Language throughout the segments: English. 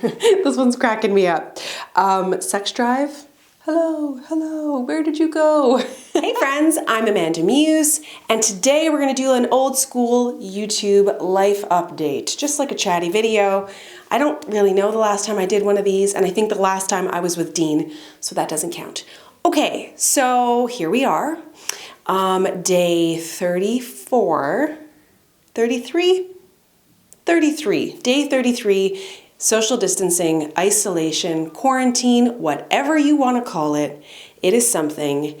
This one's cracking me up. Sex drive? Hello, where did you go? Hey friends, I'm AmandaMuse, and today we're gonna do an old school YouTube life update, just like a chatty video. I don't really know the last time I did one of these, and I think the last time I was with Dean, so that doesn't count. Okay, so here we are. Day 34, 33? 33, day 33, social distancing, isolation, quarantine, whatever you want to call it. It is something.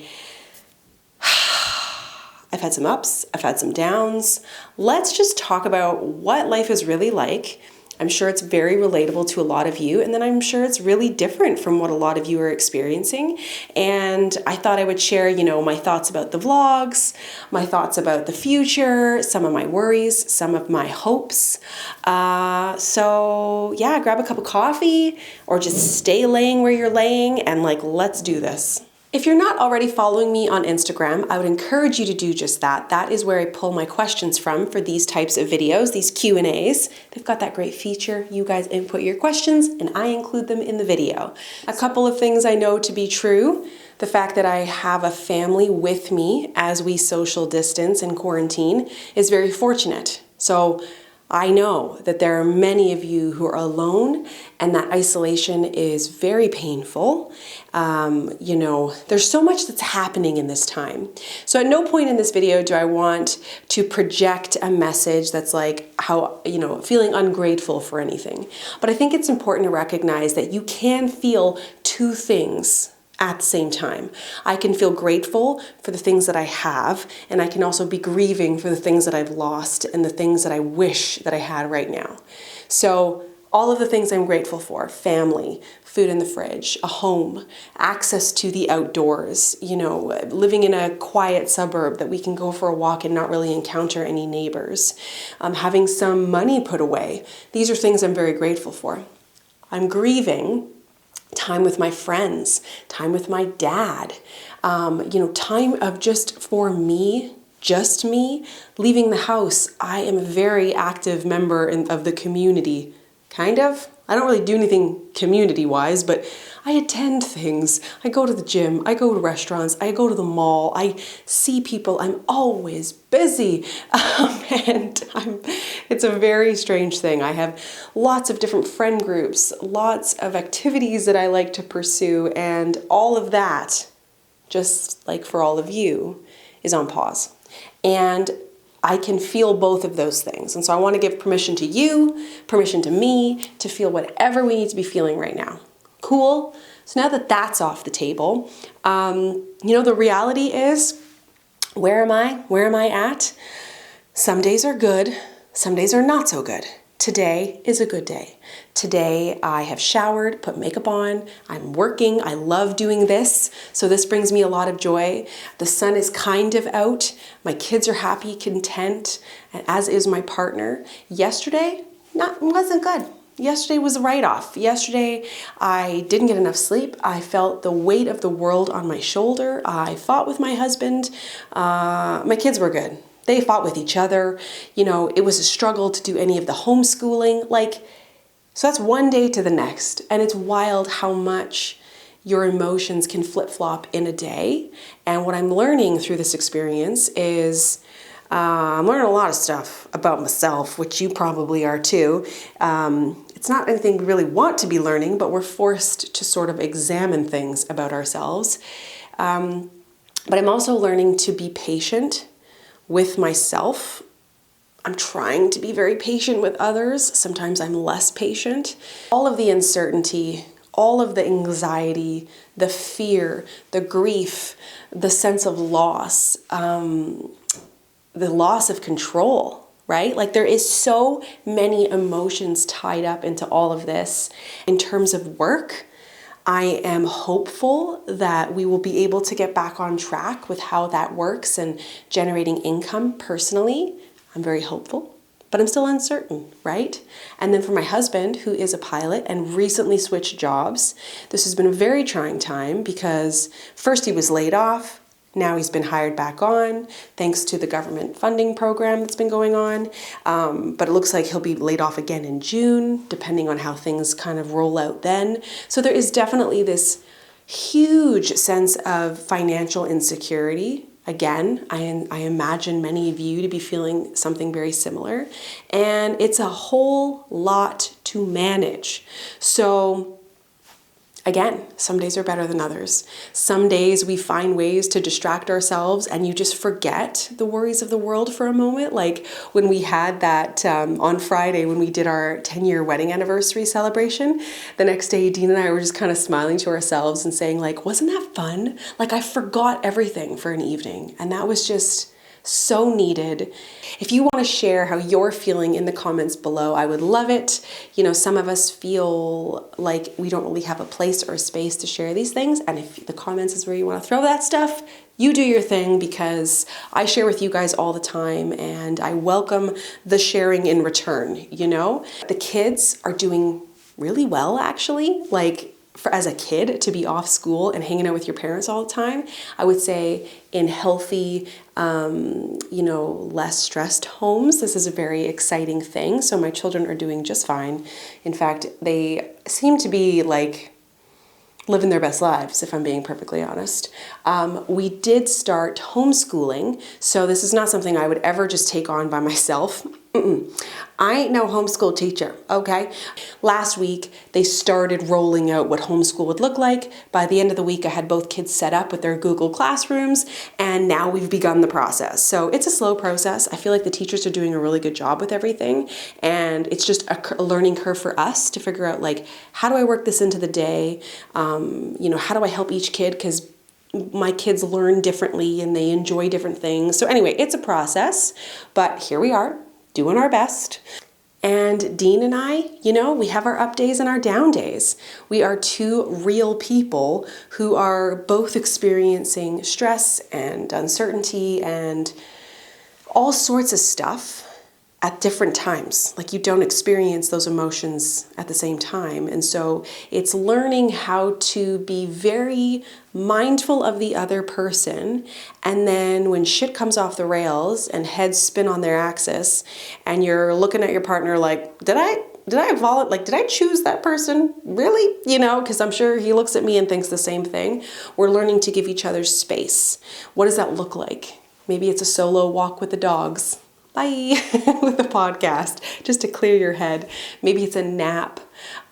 I've had some ups, I've had some downs. Let's just talk about what life is really like. I'm sure it's very relatable to a lot of you, and then I'm sure it's really different from what a lot of you are experiencing. And I thought I would share, my thoughts about the vlogs, my thoughts about the future, some of my worries, some of my hopes. So yeah, grab a cup of coffee or just stay laying where you're laying and let's do this. If you're not already following me on Instagram, I would encourage you to do just that. That is where I pull my questions from for these types of videos, these Q&As. They've got that great feature. You guys input your questions and I include them in the video. A couple of things I know to be true. The fact that I have a family with me as we social distance and quarantine is very fortunate. So I know that there are many of you who are alone and that isolation is very painful. There's so much that's happening in this time. So at no point in this video do I want to project a message that's feeling ungrateful for anything. But I think it's important to recognize that you can feel two things at the same time. I can feel grateful for the things that I have, and I can also be grieving for the things that I've lost and the things that I wish that I had right now. So all of the things I'm grateful for: family, food in the fridge, a home, access to the outdoors, living in a quiet suburb that we can go for a walk and not really encounter any neighbors, having some money put away. These are things I'm very grateful for. I'm grieving time with my friends, time with my dad, time of just for me, just me, leaving the house. I am a very active member of the community, kind of. I don't really do anything community-wise, but I attend things. I go to the gym, I go to restaurants, I go to the mall, I see people. I'm always busy, it's a very strange thing. I have lots of different friend groups, lots of activities that I like to pursue, and all of that, just like for all of you, is on pause. And I can feel both of those things. And so I want to give permission to you, permission to me, to feel whatever we need to be feeling right now. Cool? So now that that's off the table, the reality is, where am I? Where am I at? Some days are good, some days are not so good. Today is a good day. Today I have showered, put makeup on, I'm working, I love doing this, so this brings me a lot of joy. The sun is kind of out, my kids are happy, content, and as is my partner. Yesterday, wasn't good. Yesterday was a write-off. Yesterday I didn't get enough sleep. I felt the weight of the world on my shoulder. I fought with my husband. My kids were good. They fought with each other. It was a struggle to do any of the homeschooling. So that's one day to the next. And it's wild how much your emotions can flip-flop in a day. And what I'm learning through this experience is I'm learning a lot of stuff about myself, which you probably are too. It's not anything we really want to be learning, but we're forced to sort of examine things about ourselves. But I'm also learning to be patient with myself. I'm trying to be very patient with others. Sometimes I'm less patient. All of the uncertainty, all of the anxiety, the fear, the grief, the sense of loss, the loss of control, right? There is so many emotions tied up into all of this. In terms of work, I am hopeful that we will be able to get back on track with how that works and generating income personally. I'm very hopeful, but I'm still uncertain, right? And then for my husband, who is a pilot and recently switched jobs, this has been a very trying time because first he was laid off, Now he's been hired back on thanks to the government funding program that's been going on. But it looks like he'll be laid off again in June, depending on how things kind of roll out then. So there is definitely this huge sense of financial insecurity. Again, I imagine many of you to be feeling something very similar. And it's a whole lot to manage. So again, some days are better than others. Some days we find ways to distract ourselves and you just forget the worries of the world for a moment. Like when we had that on Friday when we did our 10-year wedding anniversary celebration, the next day Dean and I were just kind of smiling to ourselves and saying like, wasn't that fun? Like I forgot everything for an evening, and that was just so needed. If you want to share how you're feeling in the comments below, I would love it. You know, some of us feel like we don't really have a place or a space to share these things. And if the comments is where you want to throw that stuff, you do your thing, because I share with you guys all the time and I welcome the sharing in return, you know? The kids are doing really well, actually. Like, as a kid to be off school and hanging out with your parents all the time, I would say in healthy, less stressed homes, this is a very exciting thing. So my children are doing just fine. In fact, they seem to be like living their best lives, if I'm being perfectly honest. We did start homeschooling, so this is not something I would ever just take on by myself. I ain't no homeschool teacher, okay? Last week, they started rolling out what homeschool would look like. By the end of the week, I had both kids set up with their Google Classrooms, and now we've begun the process. So it's a slow process. I feel like the teachers are doing a really good job with everything, and it's just a learning curve for us to figure out, like, how do I work this into the day? How do I help each kid? Because my kids learn differently and they enjoy different things. So anyway, it's a process, but here we are, doing our best. And Dean and I, we have our up days and our down days. We are two real people who are both experiencing stress and uncertainty and all sorts of stuff at different times. Like, you don't experience those emotions at the same time. And so it's learning how to be very mindful of the other person. And then when shit comes off the rails and heads spin on their axis and you're looking at your partner like, did I choose that person? Really? Because I'm sure he looks at me and thinks the same thing. We're learning to give each other space. What does that look like? Maybe it's a solo walk with the dogs. Bye, with the podcast, just to clear your head. Maybe it's a nap.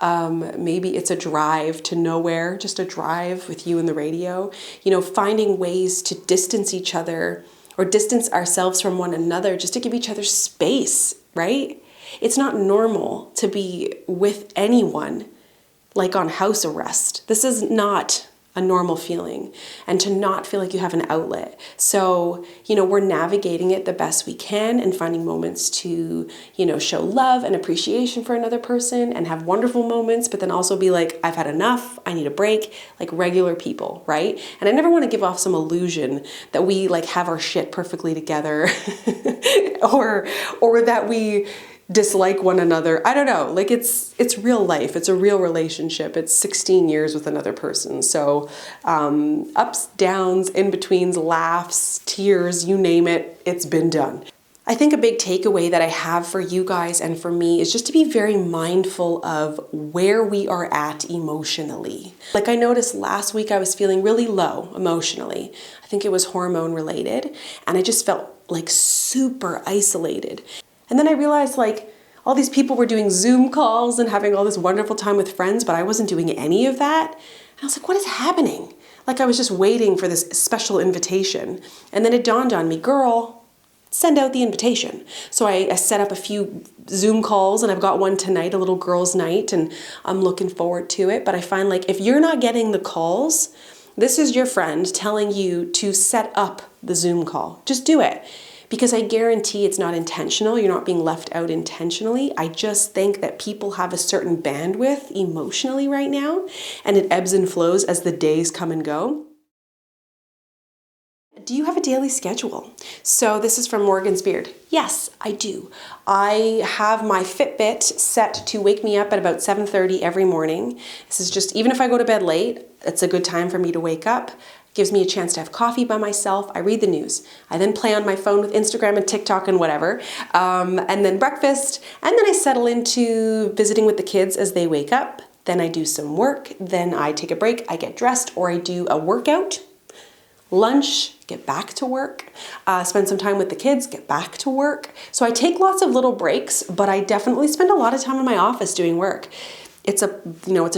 Maybe it's a drive to nowhere, just a drive with you and the radio. Finding ways to distance each other or distance ourselves from one another just to give each other space, right? It's not normal to be with anyone like on house arrest. This is not a normal feeling, and to not feel like you have an outlet. So, we're navigating it the best we can and finding moments to, show love and appreciation for another person and have wonderful moments, but then also be like, I've had enough, I need a break, like regular people, right? And I never want to give off some illusion that we like have our shit perfectly together or that we dislike one another. I don't know. Like, it's real life. It's a real relationship. It's 16 years with another person. So ups, downs, in-betweens, laughs, tears, you name it, it's been done. I think a big takeaway that I have for you guys and for me is just to be very mindful of where we are at emotionally. Like, I noticed last week I was feeling really low emotionally. I think it was hormone related, and I just felt like super isolated. And then I realized, like, all these people were doing Zoom calls and having all this wonderful time with friends, but I wasn't doing any of that. And I was like, what is happening? Like, I was just waiting for this special invitation. And then it dawned on me, girl, send out the invitation. So I set up a few Zoom calls, and I've got one tonight, a little girls' night, and I'm looking forward to it. But I find, like, if you're not getting the calls, this is your friend telling you to set up the Zoom call. Just do it. Because I guarantee it's not intentional. You're not being left out intentionally. I just think that people have a certain bandwidth emotionally right now, and it ebbs and flows as the days come and go. Do you have a daily schedule? So this is from Morgan's Beard. Yes, I do. I have my Fitbit set to wake me up at about 7:30 every morning. This is just, even if I go to bed late, it's a good time for me to wake up. Gives me a chance to have coffee by myself. I read the news. I then play on my phone with Instagram and TikTok and whatever. And then breakfast. And then I settle into visiting with the kids as they wake up. Then I do some work. Then I take a break. I get dressed or I do a workout. Lunch, get back to work. Spend some time with the kids, get back to work. So I take lots of little breaks, but I definitely spend a lot of time in my office doing work. It's a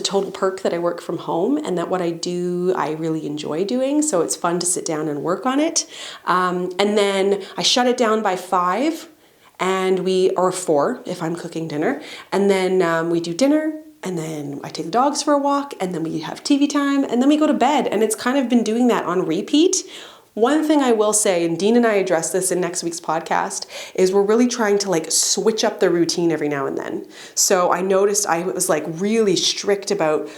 total perk that I work from home and that what I do, I really enjoy doing. So it's fun to sit down and work on it. And then I shut it down by 5 or 4 if I'm cooking dinner. And then we do dinner and then I take the dogs for a walk and then we have TV time and then we go to bed. And it's kind of been doing that on repeat. One thing I will say, and Dean and I address this in next week's podcast, is we're really trying to like switch up the routine every now and then. So I noticed I was like really strict about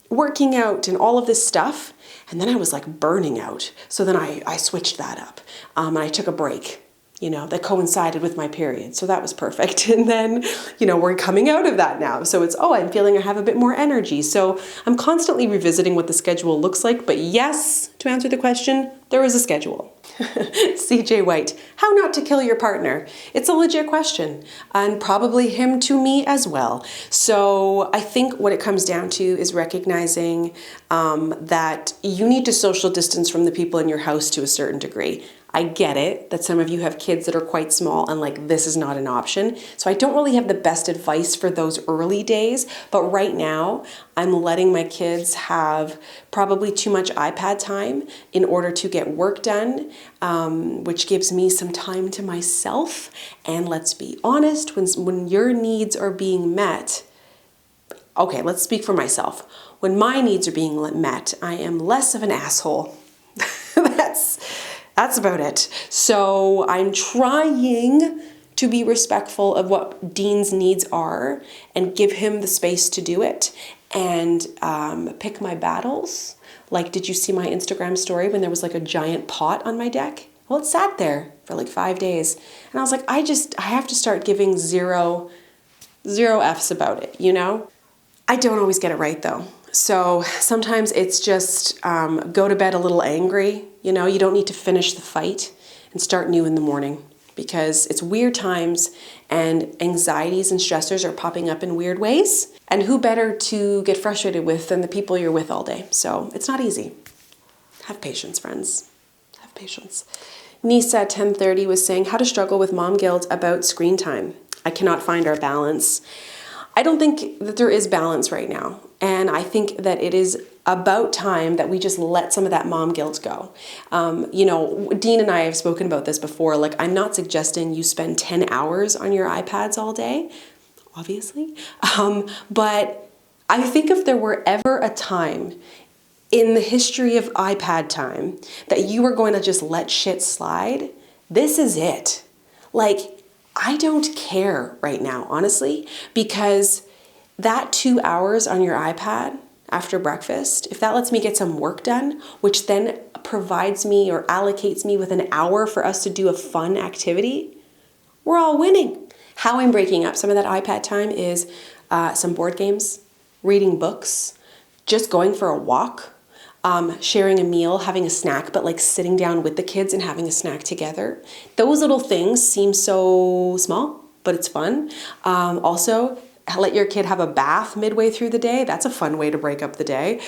working out and all of this stuff. And then I was like burning out. So then I switched that up and I took a break, that coincided with my period. So that was perfect. And then, we're coming out of that now. So it's, I'm feeling I have a bit more energy. So I'm constantly revisiting what the schedule looks like. But yes, to answer the question, there is a schedule. CJ White, how not to kill your partner? It's a legit question, and probably him to me as well. So I think what it comes down to is recognizing that you need to social distance from the people in your house to a certain degree. I get it that some of you have kids that are quite small and like this is not an option. So I don't really have the best advice for those early days, but right now I'm letting my kids have probably too much iPad time in order to get work done, which gives me some time to myself. And let's be honest, when your needs are being met, okay, let's speak for myself. When my needs are being met, I am less of an asshole. That's about it. So I'm trying to be respectful of what Dean's needs are and give him the space to do it and pick my battles. Like, did you see my Instagram story when there was like a giant pot on my deck? Well, it sat there for like 5 days. And I was like, I have to start giving zero F's about it, I don't always get it right though. So sometimes it's just go to bed a little angry. You don't need to finish the fight and start new in the morning because it's weird times and anxieties and stressors are popping up in weird ways. And who better to get frustrated with than the people you're with all day? So it's not easy. Have patience, friends. Have patience. Nisa at 10:30 was saying how to struggle with mom guilt about screen time. I cannot find our balance. I don't think that there is balance right now. And I think that it is about time that we just let some of that mom guilt go. Dean and I have spoken about this before. Like, I'm not suggesting you spend 10 hours on your iPads all day, obviously. But I think if there were ever a time in the history of iPad time that you were going to just let shit slide, this is it. Like, I don't care right now, honestly, because that 2 hours on your iPad after breakfast, if that lets me get some work done, which then provides me or allocates me with an hour for us to do a fun activity, we're all winning. How I'm breaking up some of that iPad time is some board games, reading books, just going for a walk, sharing a meal, having a snack, but like sitting down with the kids and having a snack together. Those little things seem so small, but it's fun. Also, let your kid have a bath midway through the day. That's a fun way to break up the day.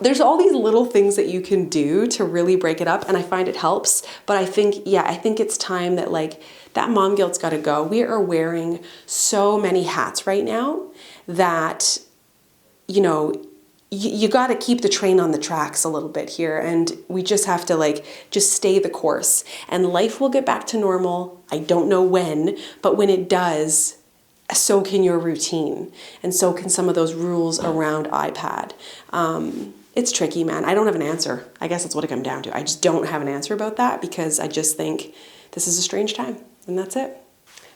There's all these little things that you can do to really break it up, and I find it helps. But I think it's time that like that mom guilt's got to go. We are wearing so many hats right now that, you got to keep the train on the tracks a little bit here, and we just have to just stay the course, and life will get back to normal. I don't know when, but when it does, so can your routine, and so can some of those rules around iPad. It's tricky, man. I don't have an answer. I guess that's what it comes down to. I just don't have an answer about that because I just think this is a strange time, and that's it.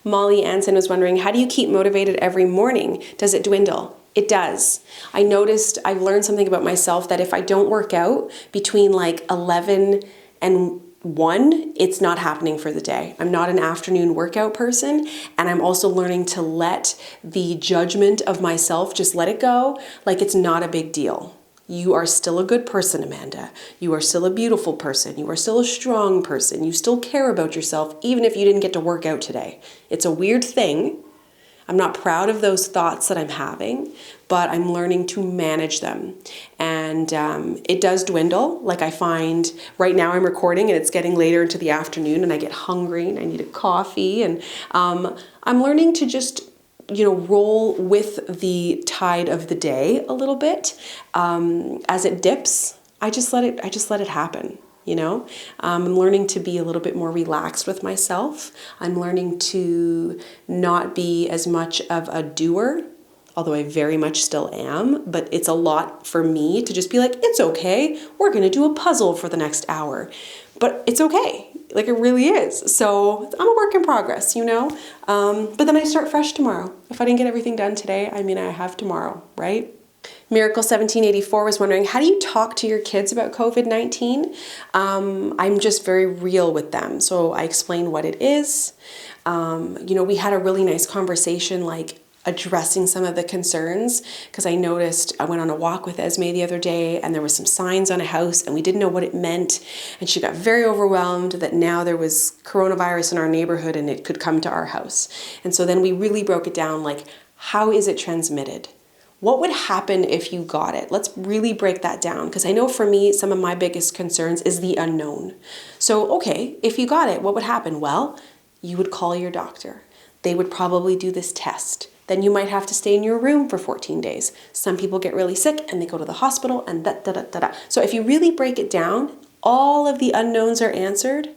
Molly Anson was wondering, how do you keep motivated every morning? Does it dwindle? It does. I've learned something about myself that if I don't work out between 11 and 1, it's not happening for the day. I'm not an afternoon workout person, and I'm also learning to let the judgment of myself, just let it go, like it's not a big deal. You are still a good person, Amanda. You are still a beautiful person. You are still a strong person. You still care about yourself, even if you didn't get to work out today. It's a weird thing. I'm not proud of those thoughts that I'm having, but I'm learning to manage them. And it does dwindle. Like I find right now I'm recording and it's getting later into the afternoon and I get hungry and I need a coffee. And I'm learning to just roll with the tide of the day a little bit. As it dips, I just let it happen. I'm learning to be a little bit more relaxed with myself. I'm learning to not be as much of a doer, although I very much still am, but it's a lot for me to just be like, it's okay. We're going to do a puzzle for the next hour, but it's okay. Like it really is. So I'm a work in progress, but then I start fresh tomorrow. If I didn't get everything done today, I have tomorrow, right? Miracle 1784 was wondering, how do you talk to your kids about COVID-19? I'm just very real with them. So I explain what it is. We had a really nice conversation, like addressing some of the concerns, because I noticed I went on a walk with Esme the other day and there was some signs on a house and we didn't know what it meant. And she got very overwhelmed that now there was coronavirus in our neighborhood and it could come to our house. And so then we really broke it down, like, how is it transmitted? What would happen if you got it? Let's really break that down, because I know for me, some of my biggest concerns is the unknown. So, okay, if you got it, what would happen? Well, you would call your doctor. They would probably do this test. Then you might have to stay in your room for 14 days. Some people get really sick and they go to the hospital and da-da-da-da-da. So if you really break it down, all of the unknowns are answered.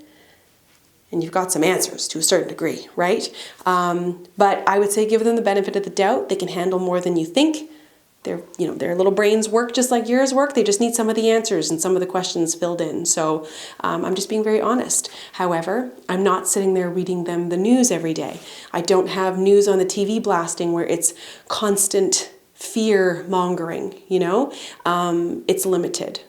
And you've got some answers to a certain degree, right? But I would say give them the benefit of the doubt. They can handle more than you think. Their little brains work just like yours work. They just need some of the answers and some of the questions filled in. So I'm just being very honest. However, I'm not sitting there reading them the news every day. I don't have news on the TV blasting where it's constant fear mongering, It's limited.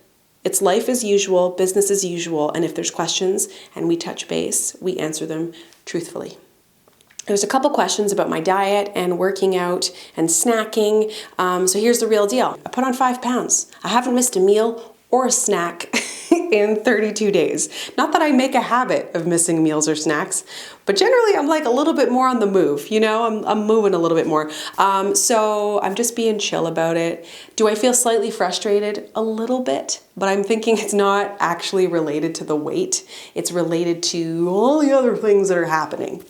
It's life as usual, business as usual, and if there's questions and we touch base, we answer them truthfully. There's a couple questions about my diet and working out and snacking. So here's the real deal. I put on 5 pounds. I haven't missed a meal or a snack in 32 days. Not that I make a habit of missing meals or snacks, but generally I'm like a little bit more on the move, I'm moving a little bit more. So I'm just being chill about it. Do I feel slightly frustrated? A little bit, but I'm thinking it's not actually related to the weight. It's related to all the other things that are happening,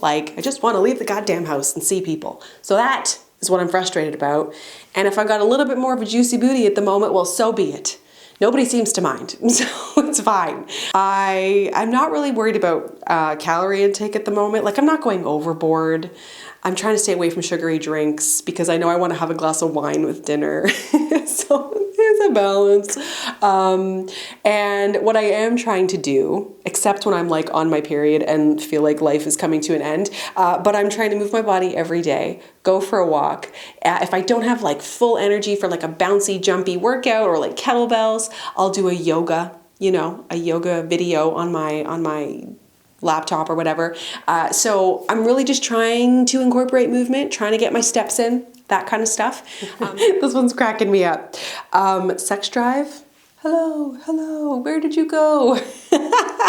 like I just want to leave the goddamn house and see people. So that is what I'm frustrated about. And if I got a little bit more of a juicy booty at the moment, well, so be it. Nobody seems to mind, so it's fine. I'm not really worried about calorie intake at the moment. Like I'm not going overboard. I'm trying to stay away from sugary drinks because I know I want to have a glass of wine with dinner. So it's a balance. And what I am trying to do, except when I'm like on my period and feel like life is coming to an end, but I'm trying to move my body every day, go for a walk. If I don't have like full energy for like a bouncy, jumpy workout or like kettlebells, I'll do a yoga video on my laptop or whatever. So I'm really just trying to incorporate movement, trying to get my steps in, that kind of stuff. This one's cracking me up. Sex drive. Hello, where did you go?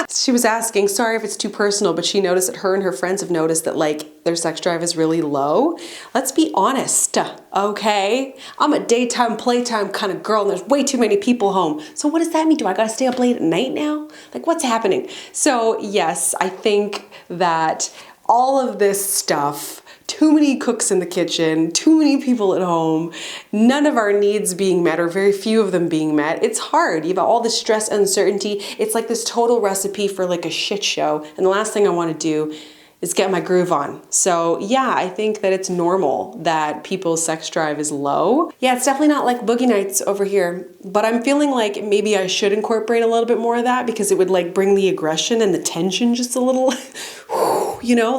She was asking, sorry if it's too personal, but she noticed that her and her friends have noticed that like their sex drive is really low. Let's be honest, okay? I'm a daytime, playtime kind of girl and there's way too many people home. So what does that mean? Do I gotta stay up late at night now? Like what's happening? So yes, I think that all of this stuff, too many cooks in the kitchen, too many people at home, none of our needs being met or very few of them being met. It's hard. You have all this stress, uncertainty. It's like this total recipe for like a shit show. And the last thing I want to do is get my groove on. So yeah, I think that it's normal that people's sex drive is low. Yeah, it's definitely not like boogie nights over here, but I'm feeling like maybe I should incorporate a little bit more of that because it would like bring the aggression and the tension just a little,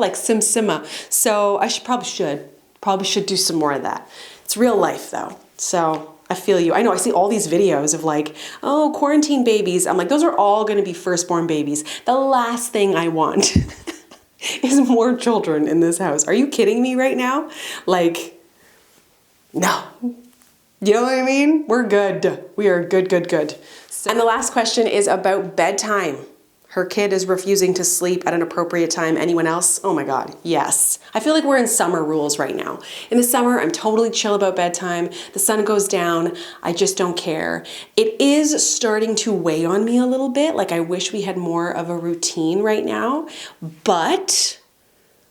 like simmer. So I probably should do some more of that. It's real life though. So I feel you. I know I see all these videos of like, oh, quarantine babies. I'm like, those are all going to be firstborn babies. The last thing I want is more children in this house. Are you kidding me right now? Like, no. You know what I mean? We're good. We are good, good, good. And the last question is about bedtime. Her kid is refusing to sleep at an appropriate time. Anyone else? Oh my God, yes. I feel like we're in summer rules right now. In the summer, I'm totally chill about bedtime. The sun goes down. I just don't care. It is starting to weigh on me a little bit. Like I wish we had more of a routine right now. But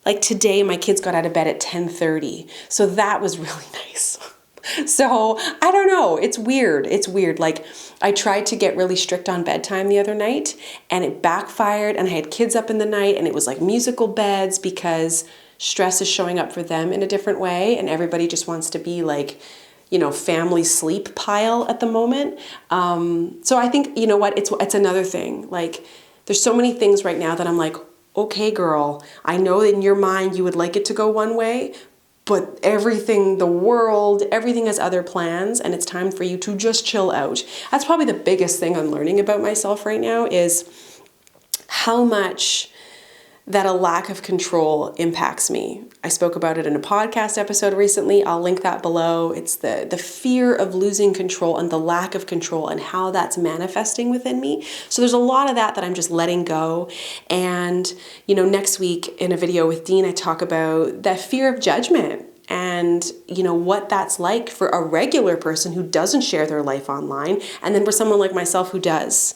like today, my kids got out of bed at 10:30. So that was really nice. So I don't know. It's weird. It's weird. Like I tried to get really strict on bedtime the other night and it backfired, and I had kids up in the night and it was like musical beds because stress is showing up for them in a different way, and everybody just wants to be like, you know, family sleep pile at the moment. So I think, you know what, it's another thing. Like there's so many things right now that I'm like, okay, girl, I know in your mind you would like it to go one way, but everything, the world, everything has other plans, and it's time for you to just chill out. That's probably the biggest thing I'm learning about myself right now, is how much that a lack of control impacts me. I spoke about it in a podcast episode recently. I'll link that below. It's the fear of losing control and the lack of control and how that's manifesting within me. So there's a lot of that I'm just letting go. And, you know, next week in a video with Dean, I talk about that fear of judgment and, you know, what that's like for a regular person who doesn't share their life online, and then for someone like myself who does,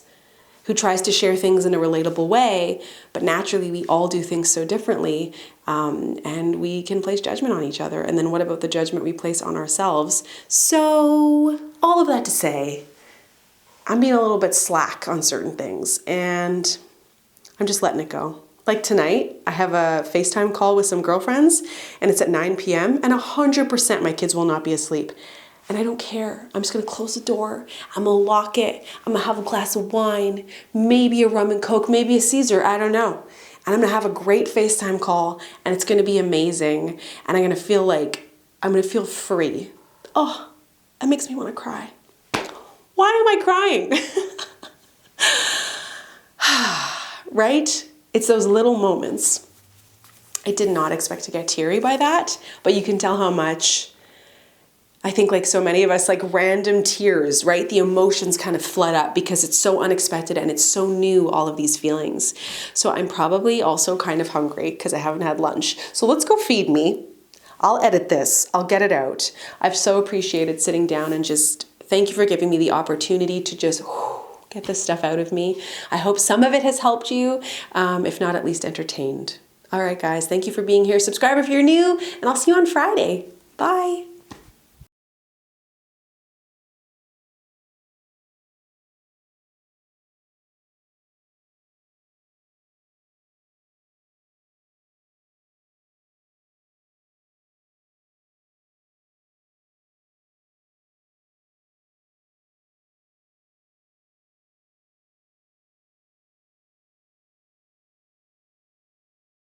who tries to share things in a relatable way, but naturally we all do things so differently, and we can place judgment on each other. And then what about the judgment we place on ourselves? So all of that to say, I'm being a little bit slack on certain things, and I'm just letting it go. Like tonight, I have a FaceTime call with some girlfriends, and it's at 9 p.m., and 100% my kids will not be asleep. And I don't care. I'm just gonna close the door. I'm gonna lock it. I'm gonna have a glass of wine, maybe a rum and coke, maybe a Caesar, I don't know. And I'm gonna have a great FaceTime call, and it's gonna be amazing. And I'm gonna feel like, I'm gonna feel free. Oh, that makes me wanna cry. Why am I crying? Right? It's those little moments. I did not expect to get teary by that, but you can tell how much, I think like so many of us, like random tears, right? The emotions kind of flood up because it's so unexpected and it's so new, all of these feelings. So I'm probably also kind of hungry because I haven't had lunch. So let's go feed me. I'll edit this. I'll get it out. I've so appreciated sitting down and just thank you for giving me the opportunity to just get this stuff out of me. I hope some of it has helped you, if not at least entertained. All right, guys, thank you for being here. Subscribe if you're new, and I'll see you on Friday. Bye.